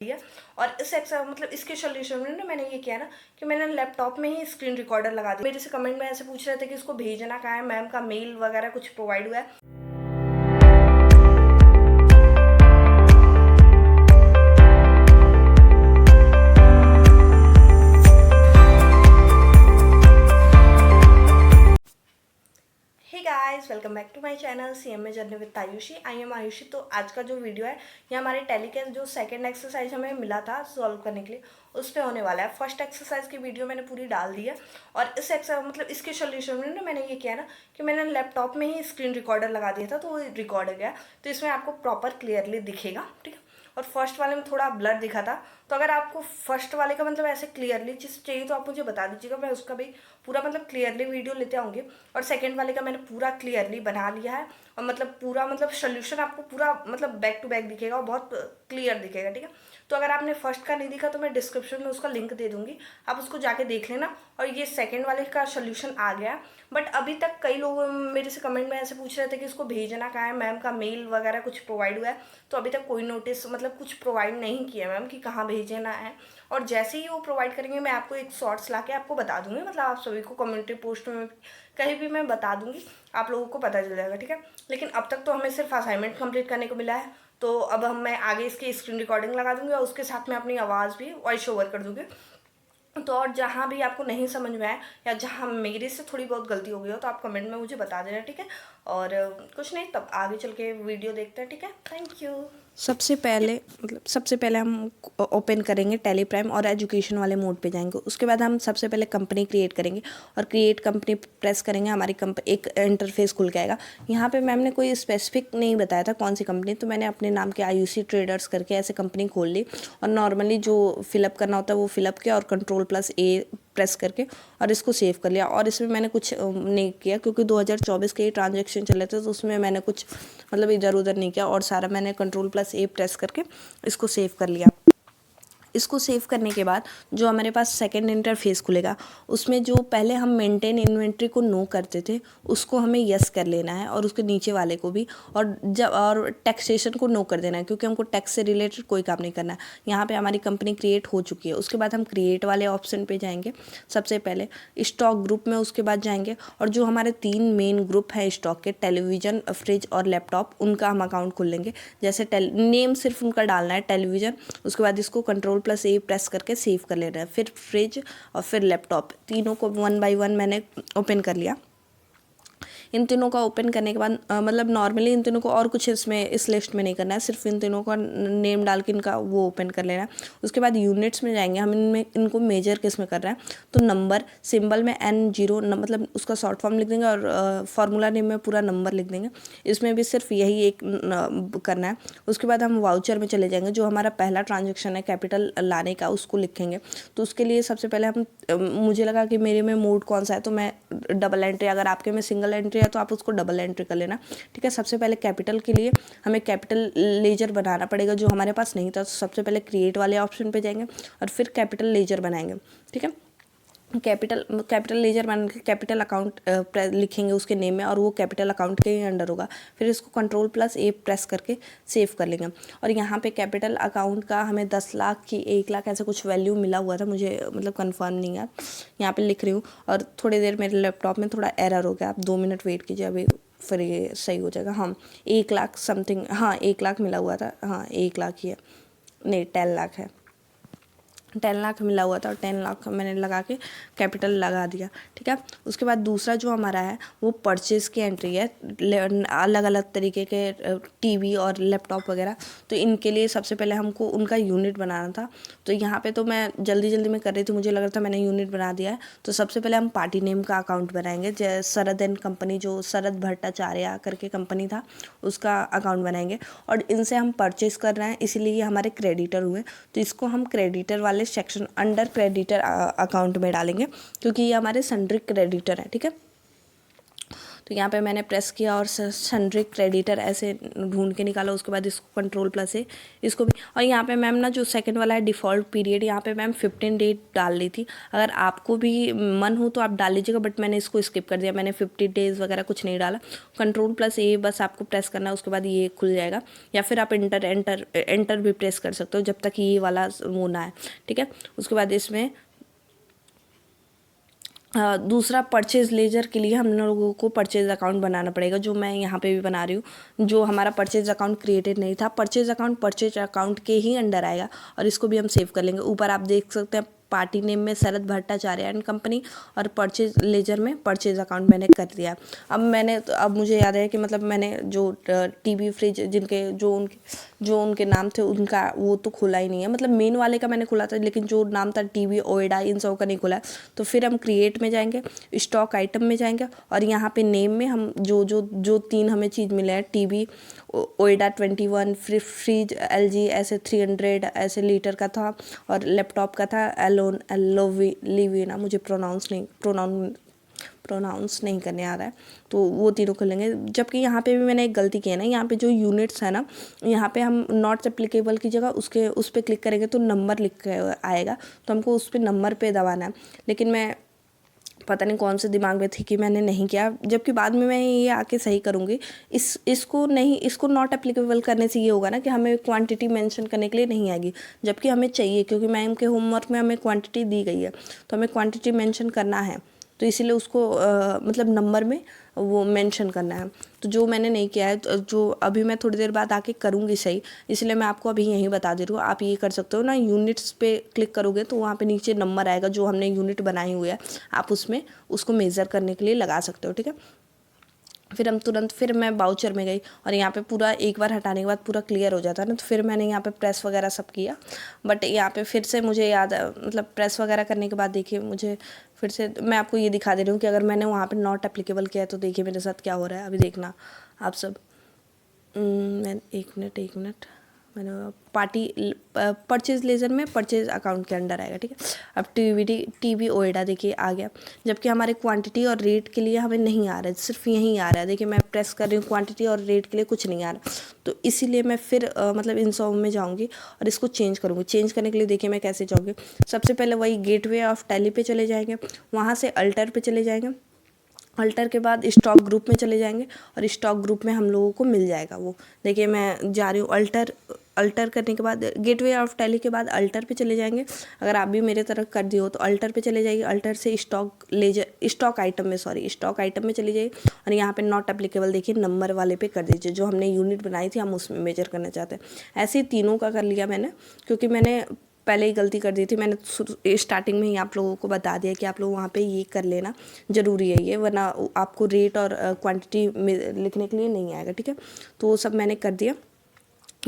है। और इस मतलब इसके सोल्यूशन में ना मैंने ये किया ना कि मैंने लैपटॉप में ही स्क्रीन रिकॉर्डर लगा दिया। मेरे से कमेंट में ऐसे पूछ रहे थे कि इसको भेजना कहाँ है, मैम का मेल वगैरह कुछ प्रोवाइड हुआ है। Hey guys, welcome back to my channel CMA journey with Ayushi. I am Ayushi. तो आज का जो वीडियो है ये हमारे टैली का जो सेकंड एक्सरसाइज हमें मिला था सॉल्व करने के लिए उस पर होने वाला है। फर्स्ट एक्सरसाइज की वीडियो मैंने पूरी डाल दी है और इस मतलब इसके सोल्यूशन में ना मैंने ये किया ना कि मैंने लैपटॉप में ही स्क्रीन रिकॉर्डर लगा दिया था तो वो रिकॉर्ड हो गया। तो इसमें आपको प्रॉपर क्लियरली दिखेगा, ठीक है। और फर्स्ट वाले में थोड़ा ब्लर दिखा था, तो अगर आपको फर्स्ट वाले का मतलब ऐसे क्लियरली चीज़ चाहिए तो आप मुझे बता दीजिएगा, मैं उसका भी पूरा मतलब क्लियरली वीडियो लेते आऊँगी। और सेकंड वाले का मैंने पूरा क्लियरली बना लिया है और मतलब पूरा मतलब सोल्यूशन आपको पूरा मतलब बैक टू बैक दिखेगा और बहुत क्लियर दिखेगा, ठीक है। तो अगर आपने फर्स्ट का नहीं दिखा तो मैं डिस्क्रिप्शन में उसका लिंक दे दूँगी, आप उसको जाके देख लेना। और ये सेकेंड वाले का सोल्यूशन आ गया, बट अभी तक कई लोग मेरे से कमेंट में ऐसे पूछ रहे थे कि इसको भेजना कहाँ है, मैम का मेल वगैरह कुछ प्रोवाइड हुआ है। तो अभी तक कोई नोटिस मतलब कुछ प्रोवाइड नहीं किया मैम कि कहाँ भेजना है। और जैसे ही वो प्रोवाइड करेंगे मैं आपको एक शॉर्ट्स ला के आपको बता दूंगी, मतलब आप सभी को कम्युनिटी पोस्ट में कहीं भी मैं बता दूंगी, आप लोगों को पता चल जाएगा, ठीक है। लेकिन अब तक तो हमें सिर्फ असाइनमेंट कंप्लीट करने को मिला है, तो अब मैं आगे इसकी स्क्रीन रिकॉर्डिंग लगा दूंगी और उसके साथ में अपनी आवाज़ भी वॉइस ओवर कर दूंगी। तो और जहाँ भी आपको नहीं समझ में आए या जहाँ मेरे से थोड़ी बहुत गलती हो गई हो तो आप कमेंट में मुझे बता देना, ठीक है। और कुछ नहीं, तब आगे चल के वीडियो देखते हैं, ठीक है। Thank you. सबसे पहले हम ओपन करेंगे टैली प्राइम और एजुकेशन वाले मोड पे जाएंगे। उसके बाद हम सबसे पहले कंपनी क्रिएट करेंगे और क्रिएट कंपनी प्रेस करेंगे, हमारी एक इंटरफेस खुल के आएगा। यहाँ पे मैम ने कोई स्पेसिफिक नहीं बताया था कौन सी कंपनी, तो मैंने अपने नाम के आयुषी ट्रेडर्स करके ऐसे कंपनी खोल ली और नॉर्मली जो फिलअप करना होता है वो फिलअप किया और Ctrl+A प्रेस करके और इसको सेव कर लिया। और इसमें मैंने कुछ नहीं किया क्योंकि 2024 के ट्रांजैक्शन चल रहे थे, तो उसमें मैंने कुछ मतलब इधर उधर नहीं किया और सारा मैंने Ctrl+A प्रेस करके इसको सेव कर लिया। इसको सेव करने के बाद जो हमारे पास सेकंड इंटरफेस खुलेगा उसमें जो पहले हम मेंटेन इन्वेंट्री को नो करते थे उसको हमें यस कर लेना है और उसके नीचे वाले को भी, और टैक्सेशन को नो कर देना है क्योंकि हमको टैक्स से रिलेटेड कोई काम नहीं करना है। यहाँ पे हमारी कंपनी क्रिएट हो चुकी है। उसके बाद हम क्रिएट वाले ऑप्शन पे जाएंगे सबसे पहले स्टॉक ग्रुप में, उसके बाद जाएंगे और जो हमारे 3 मेन ग्रुप है स्टॉक के, टेलीविज़न, फ्रिज और लैपटॉप, उनका हम अकाउंट खोल लेंगे। जैसे नेम सिर्फ उनका डालना है टेलीविज़न, उसके बाद इसको Ctrl+A प्रेस करके सेव कर लेना है। फिर फ्रिज और फिर लैपटॉप, तीनों को 1 बाय 1 मैंने ओपन कर लिया। इन तीनों का ओपन करने के बाद मतलब नॉर्मली इन तीनों को और कुछ इसमें इस लिस्ट में नहीं करना है, सिर्फ इन तीनों का नेम डाल के इनका वो ओपन कर लेना है। उसके बाद यूनिट्स में जाएंगे, हम इनमें इनको मेजर किस में कर रहे हैं, तो नंबर सिंबल में N0 मतलब उसका शॉर्ट फॉर्म लिख देंगे और फार्मूला नेम में पूरा नंबर लिख देंगे। इसमें भी सिर्फ यही एक करना है। उसके बाद हम वाउचर में चले जाएंगे, जो हमारा पहला ट्रांजेक्शन है कैपिटल लाने का उसको लिखेंगे। तो उसके लिए सबसे पहले हम मुझे लगा कि मेरे में मोड कौन सा है तो मैं डबल एंट्री, अगर आपके में सिंगल एंट्री है तो आप उसको डबल एंट्री कर लेना, ठीक है। सबसे पहले कैपिटल के लिए हमें कैपिटल लेजर बनाना पड़ेगा जो हमारे पास नहीं था, तो सबसे पहले क्रिएट वाले ऑप्शन पे जाएंगे और फिर कैपिटल लेजर बनाएंगे, ठीक है। कैपिटल लेजर बन के कैपिटल अकाउंट लिखेंगे उसके नेम में और वो कैपिटल अकाउंट के ही अंडर होगा। फिर इसको Ctrl+A प्रेस करके सेव कर लेंगे। और यहाँ पे कैपिटल अकाउंट का हमें 10 लाख की 1 लाख ऐसा कुछ वैल्यू मिला हुआ था, मुझे मतलब कंफर्म नहीं है, यहाँ पे लिख रही हूँ। और थोड़ी देर मेरे लैपटॉप में थोड़ा एरर हो गया, आप 2 मिनट वेट कीजिए, अभी फिर ये सही हो जाएगा। हाँ 1 लाख समथिंग, हाँ 1 लाख मिला हुआ था, हाँ 1 लाख ही है, नहीं 10 लाख है, 10 लाख मिला हुआ था और 10 लाख मैंने लगा के कैपिटल लगा दिया, ठीक है। उसके बाद दूसरा जो हमारा है वो परचेज़ की एंट्री है, अलग अलग तरीके के टीवी और लैपटॉप वगैरह। तो इनके लिए सबसे पहले हमको उनका यूनिट बनाना था। तो यहाँ पे तो मैं जल्दी जल्दी में कर रही थी, मुझे लग रहा था मैंने यूनिट बना दिया है। तो सबसे पहले हम पार्टी नेम का अकाउंट बनाएंगे, जैसे शरद एंड कंपनी, जो शरद भट्टाचार्य करके कंपनी था उसका अकाउंट बनाएंगे। और इनसे हम परचेज़ कर रहे हैं इसीलिए ये हमारे क्रेडिटर हुए, तो इसको हम क्रेडिटर वाले सेक्शन अंडर क्रेडिटर अकाउंट में डालेंगे क्योंकि ये हमारे सन्ड्री क्रेडिटर हैं, ठीक है। तो यहाँ पे मैंने प्रेस किया और सन्ड्री क्रेडिटर ऐसे ढूंढ के निकाला। उसके बाद इसको कंट्रोल+ से इसको भी, और यहाँ पे मैम ना जो सेकंड वाला है डिफ़ॉल्ट पीरियड, यहाँ पे मैम 15 डेज डाल ली थी। अगर आपको भी मन हो तो आप डाल लीजिएगा, बट मैंने इसको स्किप कर दिया, मैंने 50 डेज़ वगैरह कुछ नहीं डाला। कंट्रोल+A बस आपको प्रेस करना है, उसके बाद ये खुल जाएगा। या फिर आप एंटर भी प्रेस कर सकते हो जब तक ये वाला वो ना है, ठीक है। उसके बाद इसमें दूसरा परचेज़ लेजर के लिए हम लोगों को परचेज़ अकाउंट बनाना पड़ेगा, जो मैं यहाँ पे भी बना रही हूँ। जो हमारा परचेज़ अकाउंट क्रिएटेड नहीं था, परचेज़ अकाउंट के ही अंडर आएगा, और इसको भी हम सेव कर लेंगे। ऊपर आप देख सकते हैं पार्टी नेम में शरद भट्टाचार्य एंड कंपनी, और परचेज लेजर में परचेज अकाउंट मैंने कर दिया। अब मुझे याद है कि मतलब मैंने जो टीवी फ्रिज जो उनके नाम थे उनका वो तो खुला ही नहीं है, मतलब मेन वाले का मैंने खुला था, लेकिन जो नाम था टीवी ओएडा इन सब का नहीं खुला है। तो फिर हम क्रिएट में जाएंगे, स्टॉक आइटम में जाएंगे, और यहाँ पे नेम में हम जो 3 हमें चीज़ मिले हैं, टीवी ओएडा 21, फ्रिज LG ऐसे 300 ऐसे लीटर का था, और लैपटॉप का था लिविना, मुझे प्रोनाउंस नहीं करने आ रहा है, तो वो तीनों कर लेंगे। जबकि यहाँ पे भी मैंने एक गलती की है ना, यहाँ पे जो यूनिट्स है ना, यहाँ पे हम नॉट एप्लीकेबल की जगह उस पर क्लिक करेंगे तो नंबर लिख के आएगा, तो हमको उस पर नंबर पे दबाना है। लेकिन मैं पता नहीं कौन से दिमाग में थी कि मैंने नहीं किया, जबकि बाद में मैं ये आके सही करूँगी। इसको नॉट एप्लीकेबल करने से ये होगा ना कि हमें क्वांटिटी मेंशन करने के लिए नहीं आएगी, जबकि हमें चाहिए, क्योंकि मैम के होमवर्क में हमें क्वांटिटी दी गई है, तो हमें क्वांटिटी मेंशन करना है, तो इसीलिए उसको मतलब नंबर में वो मेंशन करना है। तो जो मैंने नहीं किया है, तो जो अभी मैं थोड़ी देर बाद आके करूँगी सही, इसलिए मैं आपको अभी यहीं बता दे रही हूँ। आप ये कर सकते हो ना, यूनिट्स पे क्लिक करोगे तो वहाँ पे नीचे नंबर आएगा, जो हमने यूनिट बनाई हुई है, आप उसमें उसको मेज़र करने के लिए लगा सकते हो, ठीक है। फिर मैं बाउचर में गई, और यहाँ पे पूरा एक बार हटाने के बाद पूरा क्लियर हो जाता है ना, तो फिर मैंने यहाँ पे प्रेस वगैरह सब किया। बट यहाँ पे फिर से मुझे याद है, मतलब प्रेस वगैरह करने के बाद देखिए मुझे फिर से मैं आपको ये दिखा दे रही हूँ कि अगर मैंने वहाँ पे नॉट एप्लीकेबल किया है तो देखिए मेरे साथ क्या हो रहा है। अभी देखना आप सब। मैं एक मिनट मैंने परचेज लेजर में परचेज अकाउंट के अंडर आएगा, ठीक है। अब टीवी ओएडा देखिए आ गया, जबकि हमारे क्वांटिटी और रेट के लिए हमें नहीं आ रहा है, सिर्फ यहीं आ रहा है। देखिए मैं प्रेस कर रही हूँ, क्वांटिटी और रेट के लिए कुछ नहीं आ रहा, तो इसीलिए मैं फिर मतलब इन सब में जाऊँगी और इसको चेंज करूँगी। चेंज करने के लिए देखिए मैं कैसे जाऊँगी। सबसे पहले वही गेटवे ऑफ टैली पे चले जाएंगे, वहाँ से अल्टर पे चले जाएंगे, अल्टर के बाद स्टॉक ग्रुप में चले जाएंगे, और स्टॉक ग्रुप में हम लोगों को मिल जाएगा वो। देखिए मैं जा रही हूँ अल्टर करने के बाद गेटवे ऑफ टैली के बाद अल्टर पे चले जाएंगे। अगर आप भी मेरे तरह कर दिए हो तो अल्टर पे चले जाइए, अल्टर से स्टॉक आइटम में चली जाइए, और यहाँ पे नॉट एप्लीकेबल देखिए नंबर वाले पे कर दीजिए, जो हमने यूनिट बनाई थी हम उसमें मेजर करना चाहते हैं। ऐसे ही तीनों का कर लिया मैंने, क्योंकि मैंने पहले ही गलती कर दी थी। मैंने स्टार्टिंग में ही आप लोगों को बता दिया कि आप लोग वहाँ पे ये कर लेना ज़रूरी है, ये वरना आपको रेट और क्वांटिटी लिखने के लिए नहीं आएगा, ठीक है। तो वो सब मैंने कर दिया।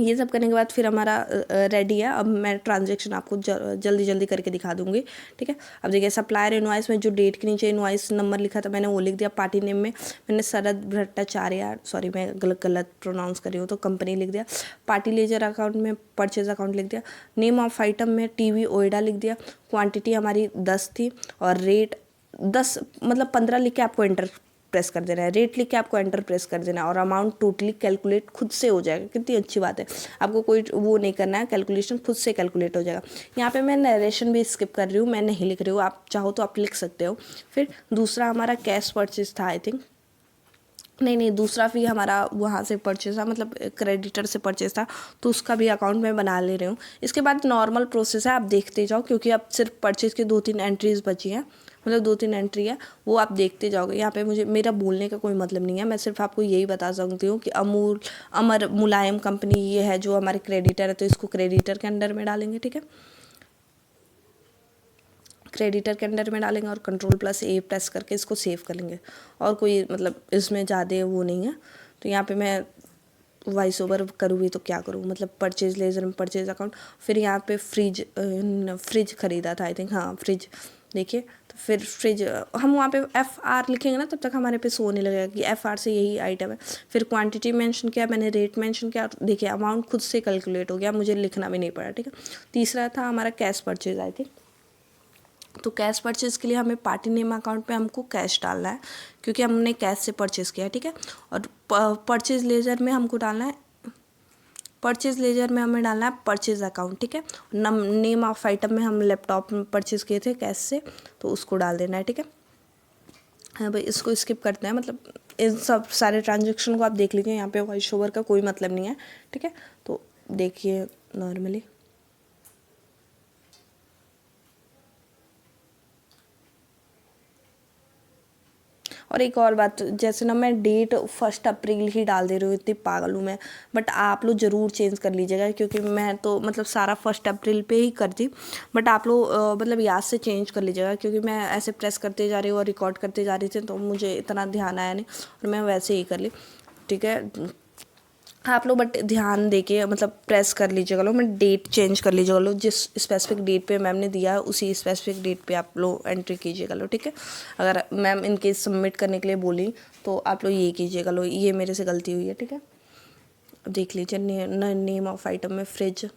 ये सब करने के बाद फिर हमारा रेडी है। अब मैं ट्रांजैक्शन आपको जल्दी करके दिखा दूंगी, ठीक है। अब देखिए सप्लायर इनवॉइस में जो डेट के नीचे इनवॉइस नंबर लिखा था मैंने वो लिख दिया। पार्टी नेम में मैंने शरद भट्टाचार्य, सॉरी मैं गलत प्रोनाउंस कर रही हूँ, तो कंपनी लिख दिया। पार्टी लेजर अकाउंट में परचेज अकाउंट लिख दिया। नेम ऑफ आइटम में टीवी ओएडा लिख दिया। क्वान्टिटी हमारी 10 थी, और रेट 10 मतलब 15 लिख के आपको एंटर प्रेस कर देना है, रेट लिख के आपको एंटर प्रेस कर देना है, और अमाउंट टोटली कैलकुलेट खुद से हो जाएगा। कितनी अच्छी बात है, आपको कोई वो नहीं करना है, कैलकुलेशन खुद से कैलकुलेट हो जाएगा। यहाँ पे मैं नरेशन भी स्किप कर रही हूँ, मैं नहीं लिख रही हूँ, आप चाहो तो आप लिख सकते हो। फिर दूसरा हमारा कैश परचेज था, आई थिंक नहीं दूसरा भी हमारा वहाँ से परचेज था, मतलब क्रेडिटर से परचेज था, तो उसका भी अकाउंट मैं बना ले रही हूँ। इसके बाद नॉर्मल प्रोसेस है, आप देखते जाओ, क्योंकि अब सिर्फ परचेज की 2-3 एंट्रीज बची हैं, मतलब 2-3 एंट्री है, वो आप देखते जाओगे। यहाँ पे मेरा बोलने का कोई मतलब नहीं है, मैं सिर्फ आपको यही बता सकती हूँ कि अमर मुलायम कंपनी ये है जो हमारे क्रेडिटर है, तो इसको क्रेडिटर के अंडर में डालेंगे, ठीक है। क्रेडिटर के अंडर में डालेंगे और कंट्रोल+A प्रेस करके इसको सेव कर लेंगे। और कोई मतलब इसमें ज़्यादा वो नहीं है। तो यहाँ पे मैं वॉइस ओवर करूँगी तो क्या करूँ, मतलब परचेज लेजर में परचेज अकाउंट। फिर यहाँ पे फ्रिज ख़रीदा था, आई थिंक, हाँ फ्रिज। देखिए तो फिर फ्रिज हम वहाँ पे FR लिखेंगे ना, तब तक हमारे पे शो नहीं लगेगा कि FR से यही आइटम है। फिर क्वांटिटी मेंशन किया मैंने, रेट मेंशन किया, देखिए अमाउंट खुद से कैलकुलेट हो गया, मुझे लिखना भी नहीं पड़ा, ठीक है। तीसरा था हमारा कैश परचेज, आई थिंक तो कैश परचेज़ के लिए हमें पार्टी नेम अकाउंट पे हमको कैश डालना है, क्योंकि हमने कैश से परचेज़ किया है, ठीक है। और परचेज़ लेजर में हमको डालना है, परचेज़ लेजर में हमें डालना है परचेज़ अकाउंट, ठीक है। नेम ऑफ आइटम में हम लैपटॉप परचेज़ किए थे कैश से, तो उसको डाल देना है, ठीक है। हाँ भाई, इसको स्किप करते हैं, मतलब इन सब सारे ट्रांजेक्शन को आप देख लीजिए, यहाँ पे वॉइस ओवर का कोई मतलब नहीं है, ठीक है। तो देखिए नॉर्मली, और एक और बात, जैसे ना मैं डेट 1 अप्रैल ही डाल दे रही हूँ, इतनी पागल हूँ मैं, बट आप लोग ज़रूर चेंज कर लीजिएगा, क्योंकि मैं तो मतलब सारा 1 अप्रैल पे ही करती, बट आप लोग मतलब याद से चेंज कर लीजिएगा, क्योंकि मैं ऐसे प्रेस करते जा रही हूँ और रिकॉर्ड करते जा रही थी, तो मुझे इतना ध्यान आया नहीं और मैं वैसे ही कर ली, ठीक है। आप लोग बट ध्यान देके मतलब प्रेस कर लीजिएगा लोग, मैं डेट चेंज कर लीजिएगा लोग, जिस स्पेसिफिक डेट पे मैम ने दिया है उसी स्पेसिफिक डेट पे आप लोग एंट्री कीजिएगा लो, ठीक है। अगर मैम इनके सबमिट करने के लिए बोली तो आप लोग ये कीजिएगा लो, ये मेरे से गलती हुई है, ठीक है। देख लीजिए नेम ऑफ आइटम में फ्रिज।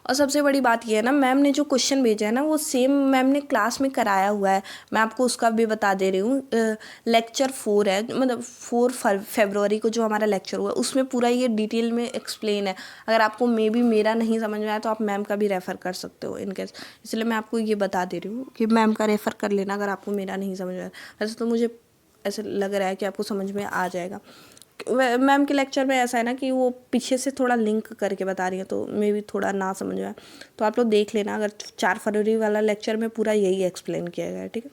और सबसे बड़ी बात ये है ना, मैम ने जो क्वेश्चन भेजा है ना वो सेम मैम ने क्लास में कराया हुआ है, मैं आपको उसका भी बता दे रही हूँ। लेक्चर 4 है, मतलब 4 फरवरी को जो हमारा लेक्चर हुआ है उसमें पूरा ये डिटेल में एक्सप्लेन है। अगर आपको मे बी मेरा नहीं समझ में आया तो आप मैम का भी रेफ़र कर सकते हो इनकेस, इसलिए मैं आपको ये बता दे रही हूँ कि मैम का रेफ़र कर लेना अगर आपको मेरा नहीं समझ में आया। वैसे तो मुझे ऐसे लग रहा है कि आपको समझ में आ जाएगा। मैम के लेक्चर में ऐसा है ना कि वो पीछे से थोड़ा लिंक करके बता रही है, तो मे भी थोड़ा ना समझ में आए तो आप लोग देख लेना। अगर 4 फरवरी वाला लेक्चर में पूरा यही एक्सप्लेन किया गया है, ठीक है।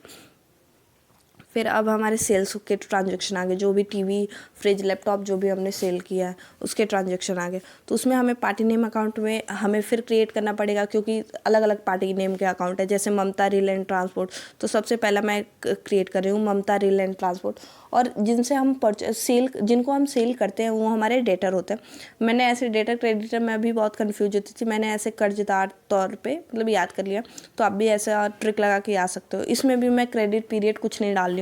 फिर अब हमारे सेल्स के ट्रांजेक्शन आ गए, जो भी टीवी फ्रिज लैपटॉप जो भी हमने सेल किया है उसके ट्रांजेक्शन आ गए, तो उसमें हमें पार्टी नेम अकाउंट में हमें फिर क्रिएट करना पड़ेगा, क्योंकि अलग अलग पार्टी नेम के अकाउंट है। जैसे ममता रेल एंड ट्रांसपोर्ट, तो सबसे पहला मैं क्रिएट कर रही हूँ ममता रेल एंड ट्रांसपोर्ट। और जिनसे हम जिनको हम सेल करते हैं वो हमारे डेटर होते हैं। मैंने ऐसे डेटर क्रेडिटर में भी बहुत कन्फ्यूज होती थी, मैंने ऐसे कर्जदार तौर पे मतलब याद कर लिया, तो आप भी ऐसा ट्रिक लगा के आ सकते हो। इसमें भी मैं क्रेडिट पीरियड कुछ नहीं डाल रही हूँ,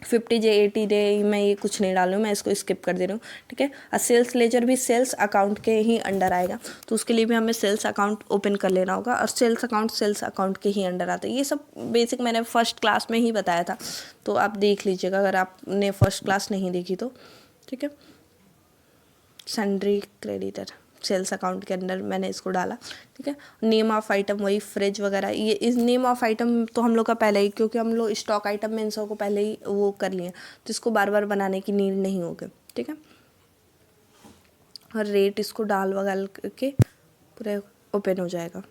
50 डे 80 डे मैं ये कुछ नहीं डाल रही हूँ, मैं इसको स्किप कर दे रही हूँ, ठीक है। और सेल्स लेजर भी सेल्स अकाउंट के ही अंडर आएगा, तो उसके लिए भी हमें सेल्स अकाउंट ओपन कर लेना होगा, और सेल्स अकाउंट के ही अंडर आता है। ये सब बेसिक मैंने फर्स्ट क्लास में ही बताया था, तो आप देख लीजिएगा अगर आपने फर्स्ट क्लास नहीं देखी तो, ठीक है। सन्ड्री क्रेडिटर सेल्स अकाउंट के अंदर मैंने इसको डाला, ठीक है। नेम ऑफ आइटम वही फ्रिज वगैरह, ये इस नेम ऑफ आइटम तो हम लोग का पहले ही, क्योंकि हम लोग स्टॉक आइटम में इन सब को पहले ही वो कर लिए, तो इसको बार बार बनाने की नीड नहीं होगी, ठीक है। और रेट इसको डाल वगैरह के पूरे ओपन हो जाएगा।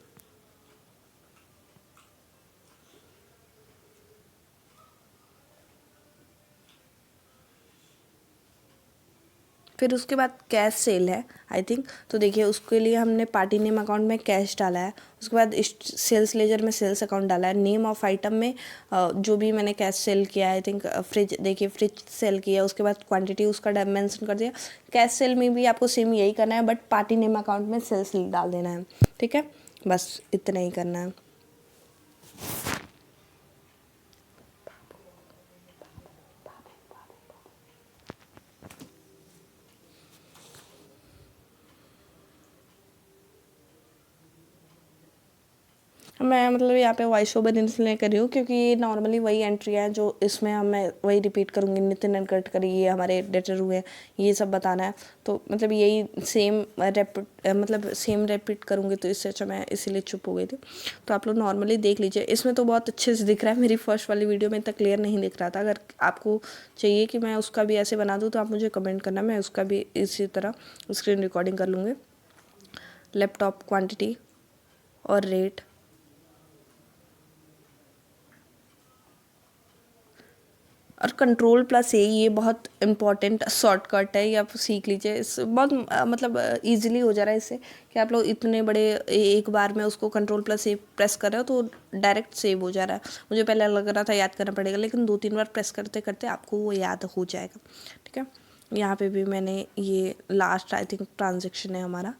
फिर उसके बाद कैश सेल है आई थिंक, तो देखिए उसके लिए हमने पार्टी नेम अकाउंट में कैश डाला है, उसके बाद सेल्स लेजर में सेल्स अकाउंट डाला है। नेम ऑफ आइटम में जो भी मैंने कैश सेल किया है आई थिंक फ्रिज, देखिए फ्रिज सेल किया, उसके बाद क्वांटिटी उसका मेंशन कर दिया। कैश सेल में भी आपको सेम यही करना है, बट पार्टी नेम अकाउंट में सेल्स डाल देना है, ठीक है। बस इतना ही करना है। मैं मतलब यहाँ पे वॉइस ओवर इसलिए कर रही हूँ क्योंकि ये नॉर्मली वही एंट्री है जो इसमें मैं वही रिपीट करूँगी, नितिन गडकरी ये हमारे एडिटर हुए हैं, ये सब बताना है, तो मतलब यही सेम रिपीट करूँगी, तो इससे अच्छा मैं इसीलिए चुप हो गई थी। तो आप लोग नॉर्मली देख लीजिए, इसमें तो बहुत अच्छे से दिख रहा है, मेरी फर्स्ट वाली वीडियो में इतना क्लियर नहीं दिख रहा था। अगर आपको चाहिए कि मैं उसका भी ऐसे बना दूँ तो आप मुझे कमेंट करना, मैं उसका भी इसी तरह स्क्रीन रिकॉर्डिंग कर लूँगी। लैपटॉप क्वान्टिटी और रेट, और कंट्रोल+A ये बहुत इंपॉर्टेंट शॉर्टकट है, ये आप सीख लीजिए। इस बहुत मतलब इजीली हो जा रहा है इससे कि आप लोग इतने बड़े एक बार में उसको कंट्रोल+A प्रेस कर रहे हो तो डायरेक्ट सेव हो जा रहा है। मुझे पहले लग रहा था याद करना पड़ेगा, लेकिन 2-3 बार प्रेस करते करते आपको वो याद हो जाएगा, ठीक है। यहाँ पे भी मैंने ये लास्ट आई थिंक ट्रांजेक्शन है हमारा,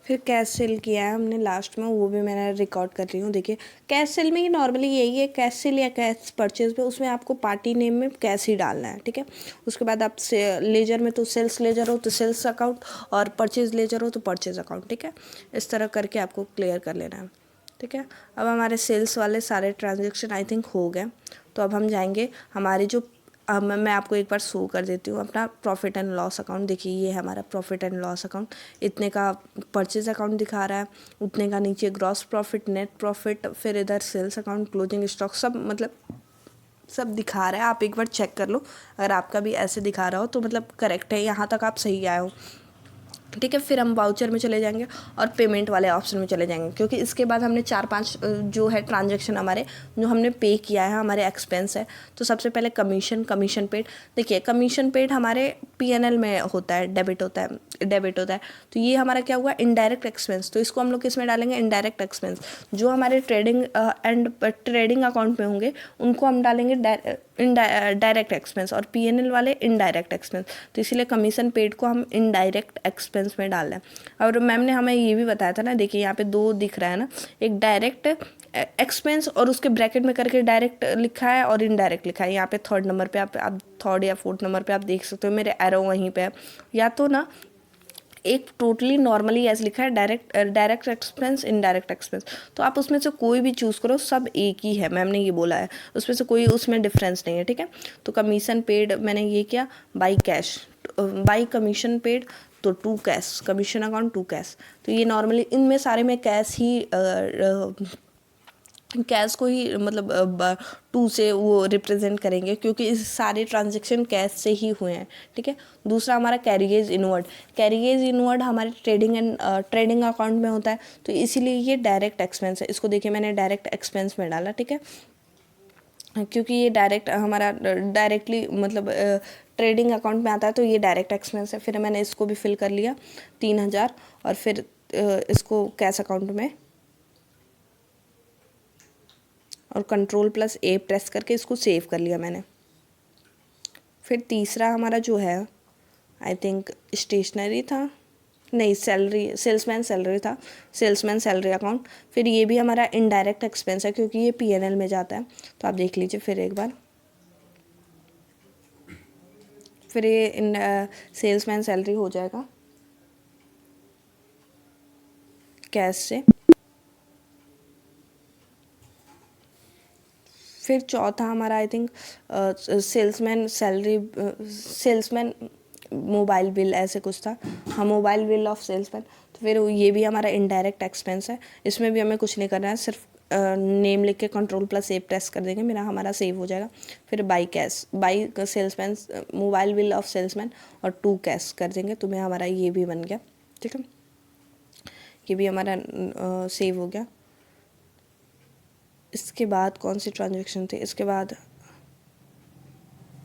फिर कैश सेल किया है हमने लास्ट में, वो भी मैंने रिकॉर्ड कर रही हूँ। देखिए कैश सेल में ही नॉर्मली यही है, कैश सेल या कैश परचेज पे उसमें आपको पार्टी नेम में कैश ही डालना है, ठीक है। उसके बाद आप लेजर में तो सेल्स लेजर हो तो सेल्स अकाउंट, और परचेज लेजर हो तो परचेज अकाउंट, ठीक है। इस तरह करके आपको क्लियर कर लेना है, ठीक है। अब हमारे सेल्स वाले सारे ट्रांजेक्शन आई थिंक हो गए। तो अब हम जाएंगे हमारी जो, अब मैं आपको एक बार शो कर देती हूँ अपना प्रॉफिट एंड लॉस अकाउंट। देखिए ये है हमारा प्रॉफिट एंड लॉस अकाउंट, इतने का परचेज अकाउंट दिखा रहा है, उतने का नीचे ग्रॉस प्रॉफिट, नेट प्रॉफिट, फिर इधर सेल्स अकाउंट, क्लोजिंग स्टॉक, सब मतलब सब दिखा रहा है। आप एक बार चेक कर लो, अगर आपका भी ऐसे दिखा रहा हो तो मतलब करेक्ट है, यहाँ तक आप सही आए हो, ठीक है। फिर हम वाउचर में चले जाएंगे और पेमेंट वाले ऑप्शन में चले जाएंगे, क्योंकि इसके बाद हमने 4-5 जो है ट्रांजैक्शन हमारे जो हमने पे किया है, हमारे एक्सपेंस है। तो सबसे पहले कमीशन पेड। देखिए कमीशन पेड हमारे पीएनएल में होता है, डेबिट होता है। तो ये हमारा क्या हुआ, इनडायरेक्ट एक्सपेंस। तो इसको हम लोग किस में डालेंगे, इनडायरेक्ट एक्सपेंस। जो हमारे ट्रेडिंग अकाउंट में होंगे उनको हम डालेंगे डायरेक्ट एक्सपेंस, और पीएनएल वाले इनडायरेक्ट एक्सपेंस। तो इसीलिए कमीशन पेड को हम इनडायरेक्ट एक्सपेंस में डाल रहे हैं। और मैम ने हमें ये भी बताया था ना, देखिए यहाँ पे 2 दिख रहा है ना, एक डायरेक्ट एक्सपेंस और उसके ब्रैकेट में करके डायरेक्ट लिखा है और इनडायरेक्ट लिखा है। यहाँ पे 3rd नंबर पे आप 3rd या 4th नंबर पे आप देख सकते हो, मेरे एरो वहीं पे है। या तो ना एक टोटली नॉर्मली ऐसे लिखा है डायरेक्ट एक्सपेंस, इनडायरेक्ट एक्सपेंस। तो आप उसमें से कोई भी चूज़ करो, सब एक ही है, मैम ने ये बोला है, उसमें से कोई उसमें डिफरेंस नहीं है, ठीक है। तो कमीशन पेड मैंने ये किया by cash, by commission paid, तो 2 कैश, कमीशन अकाउंट 2 कैश। तो ये नॉर्मली इनमें सारे में कैश ही कैश को ही मतलब 2 से वो रिप्रेजेंट करेंगे, क्योंकि इस सारे ट्रांजेक्शन कैश से ही हुए हैं, ठीक है। दूसरा हमारा कैरिएज इनवर्ड हमारे ट्रेडिंग अकाउंट में होता है, तो इसीलिए ये डायरेक्ट एक्सपेंस है। इसको देखिए मैंने डायरेक्ट एक्सपेंस में डाला, ठीक है, क्योंकि ये डायरेक्ट हमारा डायरेक्टली मतलब ट्रेडिंग अकाउंट में आता है, तो ये डायरेक्ट एक्सपेंस है। फिर मैंने इसको भी फिल कर लिया 3000, और फिर इसको कैश अकाउंट में, और Ctrl+A प्रेस करके इसको सेव कर लिया मैंने। फिर तीसरा हमारा जो है आई थिंक स्टेशनरी था, नहीं सेल्समैन सैलरी था, सेल्समैन सैलरी अकाउंट। फिर ये भी हमारा इनडायरेक्ट एक्सपेंस है, क्योंकि ये पीएनएल में जाता है। तो आप देख लीजिए फिर एक बार, फिर ये सेल्समैन सैलरी हो जाएगा कैश से। फिर चौथा हमारा I think salesman salary, salesman mobile bill ऐसे कुछ था, हाँ मोबाइल बिल ऑफ सेल्समैन। तो फिर ये भी हमारा इनडायरेक्ट एक्सपेंस है, इसमें भी हमें कुछ नहीं करना है, सिर्फ नेम लिख के Ctrl+A प्रेस कर देंगे, मेरा हमारा सेव हो जाएगा। फिर by salesman mobile bill of salesman और 2 कैश कर देंगे, तो मेरा हमारा ये भी बन गया, ठीक है। ये भी हमारा सेव हो गया। इसके बाद कौन सी ट्रांजेक्शन थी, इसके बाद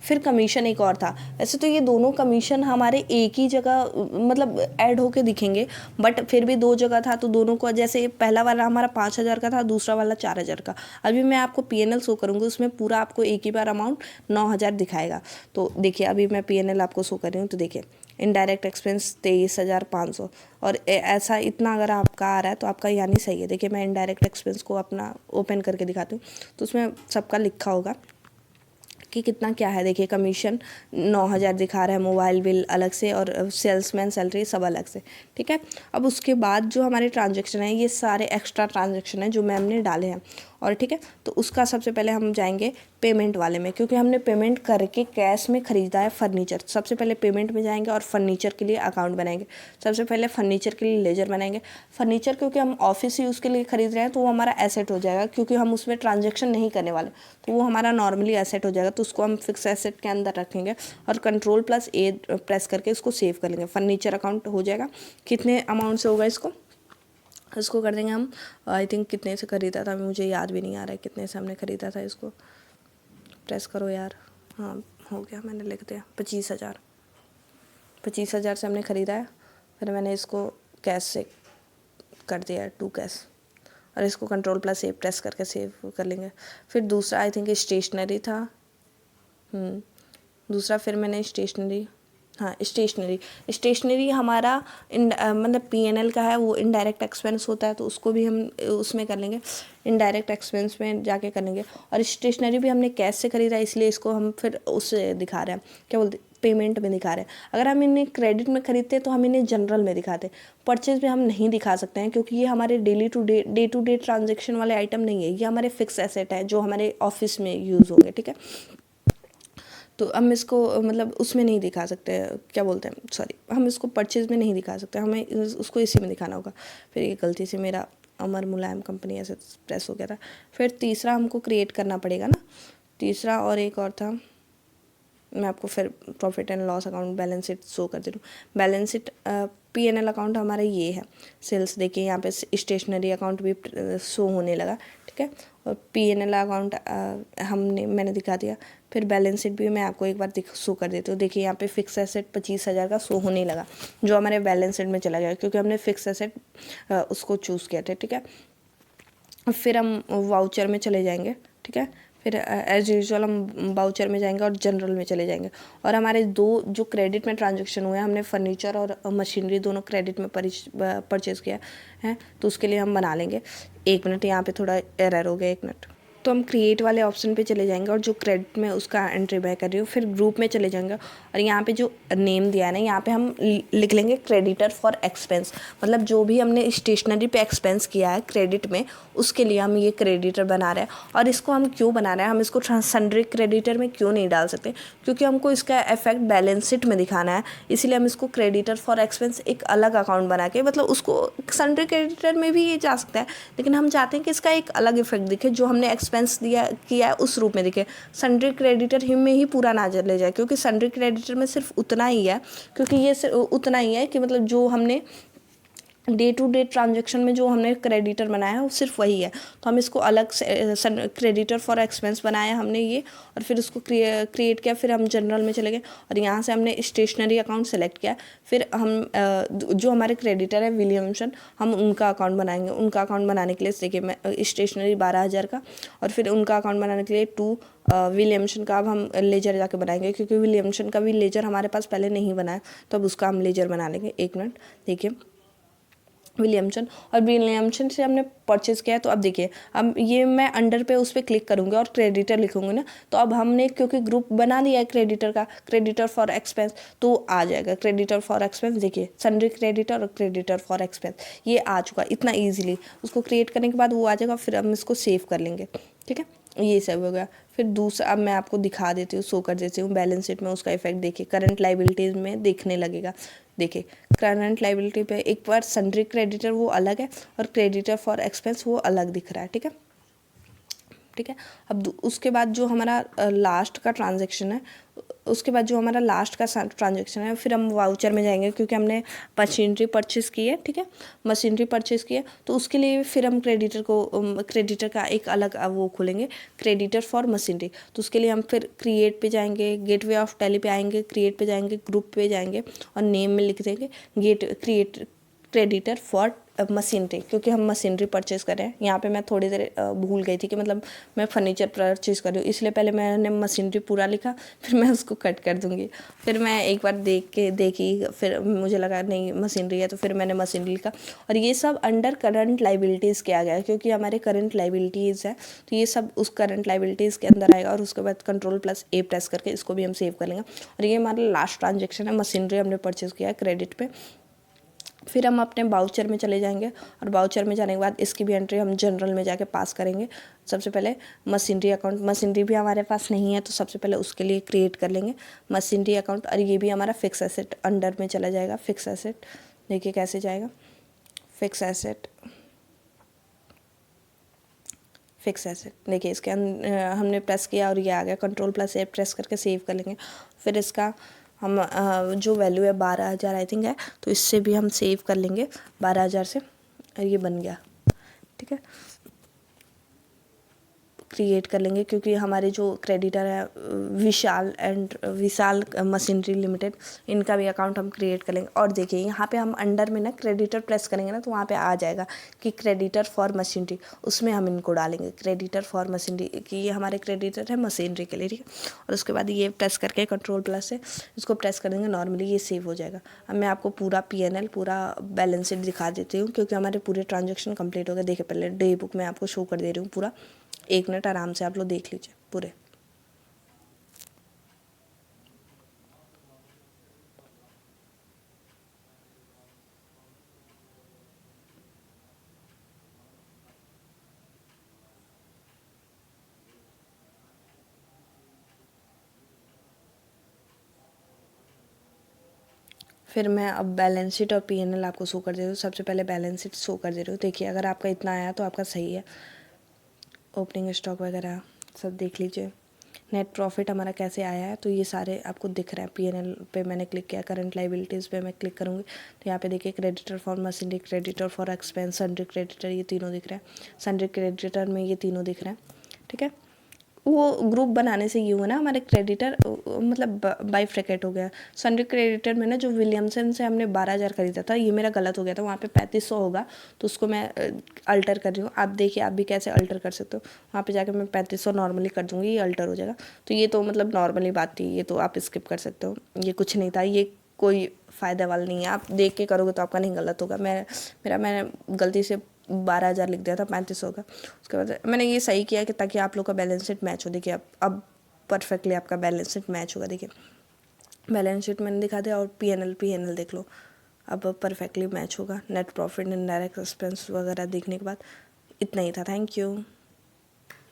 फिर कमीशन एक और था। वैसे तो ये दोनों कमीशन हमारे एक ही जगह मतलब ऐड होके दिखेंगे, बट फिर भी 2 जगह था, तो दोनों को जैसे पहला वाला हमारा 5000 का था, दूसरा वाला 4000 का। अभी मैं आपको पीएनएल शो करूँगी, उसमें पूरा आपको एक ही बार अमाउंट 9000 दिखाएगा। तो देखिए अभी मैं पीएनएल आपको शो कर रही हूँ, तो देखिए इनडायरेक्ट एक्सपेंस 23,500, और ऐसा इतना अगर आपका आ रहा है तो आपका यानी सही है। देखिए मैं इनडायरेक्ट एक्सपेंस को अपना ओपन करके दिखाती हूँ, तो उसमें सबका लिखा होगा कि कितना क्या है। देखिए कमीशन 9000 दिखा रहा है, मोबाइल बिल अलग से, और सेल्समैन सैलरी सब अलग से, ठीक है। अब उसके बाद जो हमारे ट्रांजेक्शन है, ये सारे एक्स्ट्रा ट्रांजेक्शन हैं जो मैम ने डाले हैं, और ठीक है। तो उसका सबसे पहले हम जाएंगे पेमेंट वाले में, क्योंकि हमने पेमेंट करके कैश में ख़रीदा है फर्नीचर। सबसे पहले पेमेंट में जाएंगे और फर्नीचर के लिए अकाउंट बनाएंगे। सबसे पहले फर्नीचर के लिए लेजर बनाएंगे। फर्नीचर क्योंकि हम ऑफिस यूज़ के लिए ख़रीद रहे हैं, तो वो हमारा एसेट हो जाएगा, क्योंकि हम उसमें ट्रांजेक्शन नहीं करने वाले, तो वो हमारा नॉर्मली एसेट हो जाएगा। तो उसको हम फिक्स एसेट के अंदर रखेंगे और Ctrl+A प्रेस करके इसको सेव कर लेंगे। फर्नीचर अकाउंट हो जाएगा। कितने अमाउंट से होगा इसको कर देंगे हम, आई थिंक कितने से ख़रीदा था मुझे याद भी नहीं आ रहा है, कितने से हमने ख़रीदा था इसको। प्रेस करो यार, हाँ हो गया, मैंने लिख दिया 25,000 से हमने ख़रीदा है। फिर मैंने इसको कैश से कर दिया है 2 कैश, और इसको Ctrl+A प्रेस करके सेव कर लेंगे। फिर दूसरा आई थिंक स्टेशनरी था, दूसरा फिर मैंने स्टेशनरी, हाँ, स्टेशनरी हमारा मतलब P&L का है, वो इनडायरेक्ट एक्सपेंस होता है, तो उसको भी हम उसमें कर लेंगे, इनडायरेक्ट एक्सपेंस में जाके कर लेंगे। और स्टेशनरी भी हमने कैश से खरीदा है, इसलिए इसको हम फिर उससे दिखा रहे हैं, क्या बोलते, पेमेंट में दिखा रहे हैं। अगर हम इन्हें क्रेडिट में खरीदते हैं तो हम इन्हें जनरल में दिखाते हैं, परचेज में हम नहीं दिखा सकते हैं, क्योंकि ये हमारे डे टू डे ट्रांजेक्शन वाले आइटम नहीं है, ये हमारे फिक्स एसेट है जो हमारे ऑफिस में यूज़ होंगे, ठीक है। तो हम इसको मतलब उसमें नहीं दिखा सकते, क्या बोलते हैं, सॉरी, हम इसको परचेज में नहीं दिखा सकते, हमें उसको इसी में दिखाना होगा। फिर ये गलती से मेरा अमर मुलायम कंपनी ऐसे प्रेस हो गया था। फिर तीसरा हमको क्रिएट करना पड़ेगा ना, तीसरा और एक और था, मैं आपको फिर profit and loss account balance sheet show कर दे रही हूँ। बैलेंस शीट P&L अकाउंट हमारा ये है, सेल्स देखिए यहाँ पे स्टेशनरी अकाउंट भी शो होने लगा, ठीक है। और P&L अकाउंट मैंने दिखा दिया। फिर बैलेंस शीट भी मैं आपको एक बार शो कर देती हूँ। देखिए यहाँ पे फिक्स एसेट 25,000 का शो होने लगा, जो हमारे बैलेंस शीट में चला गया, क्योंकि हमने फिक्स एसेट उसको चूज़ किया था, ठीक है। फिर हम वाउचर में चले जाएंगे, ठीक है। फिर एज यूजुअल हम वाउचर में जाएंगे और जनरल में चले जाएंगे। और हमारे दो जो क्रेडिट में ट्रांजैक्शन हुए हैं, हमने फर्नीचर और मशीनरी दोनों क्रेडिट में परचेज़ किया है, तो उसके लिए हम बना लेंगे। 1 मिनट, यहाँ पे थोड़ा एरर हो गया, 1 मिनट। तो हम क्रिएट वाले ऑप्शन पे चले जाएंगे और जो क्रेडिट में उसका एंट्री मैं कर रही हूँ, फिर ग्रुप में चले जाएंगे और यहाँ पे जो नेम दिया है ना, यहाँ पे हम लिख लेंगे क्रेडिटर फॉर एक्सपेंस, मतलब जो भी हमने स्टेशनरी पे एक्सपेंस किया है क्रेडिट में, उसके लिए हम ये क्रेडिटर बना रहे हैं। और इसको हम क्यों बना रहे हैं, हम इसको सन्ड्री क्रेडिटर में क्यों नहीं डाल सकते, क्योंकि हमको इसका इफेक्ट बैलेंस शीट में दिखाना है, इसीलिए हम इसको क्रेडिटर फॉर एक्सपेंस एक अलग अकाउंट बना के, मतलब उसको सन्ड्री क्रेडिटर में भी ये जा सकता है, लेकिन हम चाहते हैं कि इसका एक अलग इफेक्ट दिखे, जो हमने एक्सपेंस किया है उस रूप में दिखे, सन्ड्री क्रेडिटर में ही पूरा ना ले जाए, क्योंकि सन्ड्री क्रेडिटर में सिर्फ उतना ही है, क्योंकि ये सिर्फ उतना ही है कि मतलब जो हमने डे टू डे ट्रांजेक्शन में जो हमने क्रेडिटर बनाया है वो सिर्फ वही है। तो हम इसको अलग से क्रेडिटर फॉर एक्सपेंस बनाया हमने ये, और फिर उसको क्रिएट किया। फिर हम जनरल में चले गए और यहाँ से हमने स्टेशनरी अकाउंट सेलेक्ट किया। फिर हम जो हमारे क्रेडिटर है विलियमसन, हम उनका अकाउंट बनाएंगे। उनका अकाउंट बनाने के लिए देखिए, मैं स्टेशनरी 12,000 का, और फिर उनका अकाउंट बनाने के लिए विलियमसन का अब हम लेजर जाके बनाएंगे, क्योंकि विलियमसन का भी लेजर हमारे पास पहले नहीं बना है, तो अब उसका हम लेजर बना लेंगे। 1 मिनट, देखिए विलियमसन, और विलियमसन से हमने परचेज़ किया है। तो अब देखिए, अब ये मैं अंडर पे उस पर क्लिक करूँगी और क्रेडिटर लिखूँगी ना, तो अब हमने क्योंकि ग्रुप बना लिया है क्रेडिटर का, क्रेडिटर फॉर एक्सपेंस, तो आ जाएगा क्रेडिटर फॉर एक्सपेंस। देखिए सन्ड्री क्रेडिटर और क्रेडिटर फॉर एक्सपेंस ये आ चुका इतना ईजिली। उसको क्रिएट करने के बाद वो आ जाएगा, फिर हम इसको सेव कर लेंगे, ठीक है। ये सब हो गया। फिर दूसरा अब मैं आपको दिखा देती हूँ, शो कर देती हूँ बैलेंस शीट में उसका इफेक्ट। देखिए करंट लाइबिलिटीज़ में देखने लगेगा। देखिए करंट लाइबिलिटी पे एक बार सन्ड्री क्रेडिटर वो अलग है और क्रेडिटर फॉर एक्सपेंस वो अलग दिख रहा है, ठीक है, ठीक है। अब उसके बाद जो हमारा लास्ट का ट्रांजेक्शन है, उसके बाद जो हमारा लास्ट का ट्रांजेक्शन है, फिर हम वाउचर में जाएंगे, क्योंकि हमने मशीनरी परचेज़ की है, ठीक है, मशीनरी परचेज़ की है, तो उसके लिए फिर हम क्रेडिटर का एक अलग वो खोलेंगे, क्रेडिटर फॉर मशीनरी। तो उसके लिए हम फिर क्रिएट पे जाएंगे, गेटवे ऑफ टैली पे आएंगे, क्रिएट पे जाएंगे, ग्रुप पे जाएंगे और नेम में लिख देंगे क्रिएट क्रेडिटर फॉर मशीनरी, क्योंकि हम मशीनरी परचेज़ कर रहे हैं। यहाँ पे मैं थोड़ी देर भूल गई थी कि मतलब मैं फर्नीचर परचेज़ कर रही हूँ, इसलिए पहले मैंने मशीनरी पूरा लिखा, फिर मैं उसको कट कर दूँगी। फिर मैं एक बार देखी, फिर मुझे लगा नहीं मशीनरी है, तो फिर मैंने मशीनरी लिखा। और ये सब अंडर करंट लाइबिलिटीज़ किया गया है, क्योंकि हमारे करंट लाइबिलिटीज़ है, तो ये सब उस करंट लाइबिलिटीज़ के अंदर आएगा। और उसके बाद Ctrl+A प्रेस करके इसको भी हम सेव कर लेंगे। और ये हमारा लास्ट ट्रांजेक्शन है, मशीनरी हमने परचेज़ किया है क्रेडिट पे। फिर हम अपने बाउचर में चले जाएंगे और बाउचर में जाने के बाद इसकी भी एंट्री हम जनरल में जाके पास करेंगे। सबसे पहले मशीनरी अकाउंट, मशीनरी भी हमारे पास नहीं है, तो सबसे पहले उसके लिए क्रिएट कर लेंगे मशीनरी अकाउंट। और ये भी हमारा फिक्स एसेट अंडर में चला जाएगा। फिक्स एसेट देखिए कैसे जाएगा, फिक्स एसेट देखिए इसके हमने प्रेस किया और ये आ गया। Ctrl+A प्रेस करके सेव कर लेंगे। फिर इसका हम जो वैल्यू है 12,000 आई थिंक है, तो इससे भी हम सेव कर लेंगे 12,000 से, और ये बन गया, ठीक है। क्रिएट कर लेंगे, क्योंकि हमारे जो क्रेडिटर है विशाल मशीनरी लिमिटेड, इनका भी अकाउंट हम क्रिएट कर लेंगे। और देखिए यहाँ पे हम अंडर में ना क्रेडिटर प्रेस करेंगे ना, तो वहाँ पे आ जाएगा कि क्रेडिटर फॉर मशीनरी, उसमें हम इनको डालेंगे क्रेडिटर फॉर मशीनरी, कि ये हमारे क्रेडिटर है मशीनरी के लिए, ठीक है। और उसके बाद ये प्रेस करके कंट्रोल+ से इसको प्रेस कर देंगे, नॉर्मली ये सेव हो जाएगा। अब मैं आपको पूरा P&L पूरा बैलेंस शीट दिखा देती हूँ, क्योंकि हमारे पूरे ट्रांजेक्शन कंप्लीट हो गए। देखिए पहले डे बुक में आपको शो कर दे रही हूँ पूरा, 1 मिनट आराम से आप लोग देख लीजिए पूरे। फिर मैं अब बैलेंस शीट और P&L आपको शो कर दे रही हूँ। सबसे पहले बैलेंस शीट शो कर दे रही हूँ। देखिए अगर आपका इतना आया तो आपका सही है, ओपनिंग स्टॉक वगैरह सब देख लीजिए। नेट प्रॉफिट हमारा कैसे आया है, तो ये सारे आपको दिख रहे हैं। P&L पे मैंने क्लिक किया, करंट लाइबिलिटीज़ पे मैं क्लिक करूँगी तो यहाँ पे देखिए creditor for machinery, creditor for expense, sundry creditor, ये तीनों दिख रहे हैं। सन्ड्री क्रेडिटर में ये तीनों दिख रहे हैं, ठीक है। वो ग्रुप बनाने से ये हुआ ना, हमारे क्रेडिटर मतलब बाइफ्रिकेट हो गया। सन्ड्री क्रेडिटर में ना जो विलियमसन से हमने 12,000 खरीदा था, ये मेरा गलत हो गया था, वहाँ पे 3500 होगा, तो उसको मैं अल्टर कर रही हूँ। आप देखिए आप भी कैसे अल्टर कर सकते हो, वहाँ पे जाकर मैं 3500 नॉर्मली कर दूँगी, ये अल्टर हो जाएगा। तो ये तो मतलब नॉर्मली बात थी, ये तो आप स्किप कर सकते हो, ये कुछ नहीं था, ये कोई फ़ायदा वाला नहीं है। आप देख के करोगे तो आपका नहीं गलत होगा। मैंने गलती से 12,000 लिख दिया था, 3500 का। उसके बाद मैंने ये सही किया कि ताकि आप लोग का बैलेंस शीट मैच हो। देखिए अब परफेक्टली आपका बैलेंस शीट मैच होगा। देखिए बैलेंस शीट मैंने दिखा दिया, और P&L देख लो, अब परफेक्टली मैच होगा। नेट प्रॉफिट, इनडायरेक्ट एक्सपेंस वगैरह देखने के बाद इतना ही था। Thank you.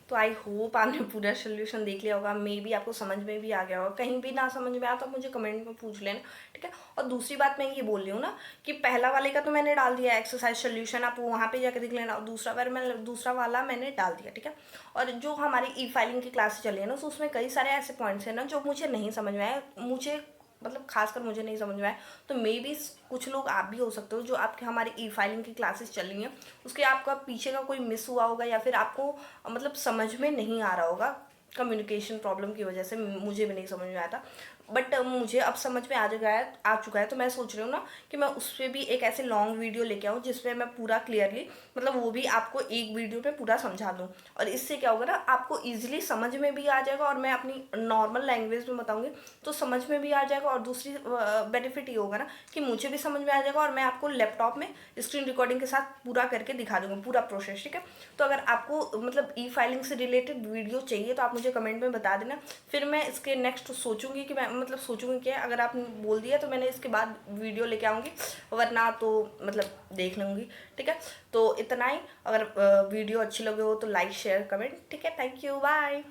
तो आई होप आपने पूरा सोल्यूशन देख लिया होगा, मे बी आपको समझ में भी आ गया होगा। कहीं भी ना समझ में आया तो मुझे कमेंट में पूछ लेना, ठीक है। और दूसरी बात मैं ये बोल रही हूँ ना कि पहला वाले का तो मैंने डाल दिया एक्सरसाइज सोल्यूशन, आप वहाँ पे जाकर देख लेना। और दूसरा वाला मैंने डाल दिया, ठीक है। और जो हमारी E-फाइलिंग की क्लास चली है ना, तो उसमें कई सारे ऐसे पॉइंट्स हैं ना जो मुझे नहीं समझ में आए, मतलब खासकर मुझे नहीं समझ में आया। तो मे बी कुछ लोग आप भी हो सकते हो जो आपके हमारी E-फाइलिंग की क्लासेस चल रही हैं, उसके आपका पीछे का कोई मिस हुआ होगा, या फिर आपको मतलब समझ में नहीं आ रहा होगा कम्युनिकेशन प्रॉब्लम की वजह से। मुझे भी नहीं समझ में आया था, बट मुझे अब समझ में आ चुका है। तो मैं सोच रही हूँ ना कि मैं उस पर भी एक ऐसे लॉन्ग वीडियो लेके आऊँ जिसमें मैं पूरा क्लियरली, मतलब वो भी आपको एक वीडियो में पूरा समझा दूँ। और इससे क्या होगा ना, आपको ईजिली समझ में भी आ जाएगा, और मैं अपनी नॉर्मल लैंग्वेज में बताऊँगी तो समझ में भी आ जाएगा। और दूसरी बेनिफिट ये होगा ना कि मुझे भी समझ में आ जाएगा, और मैं आपको लैपटॉप में स्क्रीन रिकॉर्डिंग के साथ पूरा करके दिखा दूँगी, पूरा प्रोसेस, ठीक है। तो अगर आपको मतलब E-फाइलिंग से रिलेटेड वीडियो चाहिए तो आप मुझे कमेंट में बता देना, फिर मैं इसके नेक्स्ट सोचूंगी कि मैं मतलब सोचूंगी क्या, अगर आपने बोल दिया तो मैंने इसके बाद वीडियो लेके आऊँगी, वरना तो मतलब देख लूँगी, ठीक है। तो इतना ही। अगर वीडियो अच्छी लगे हो तो लाइक शेयर कमेंट, ठीक है। Thank you, bye.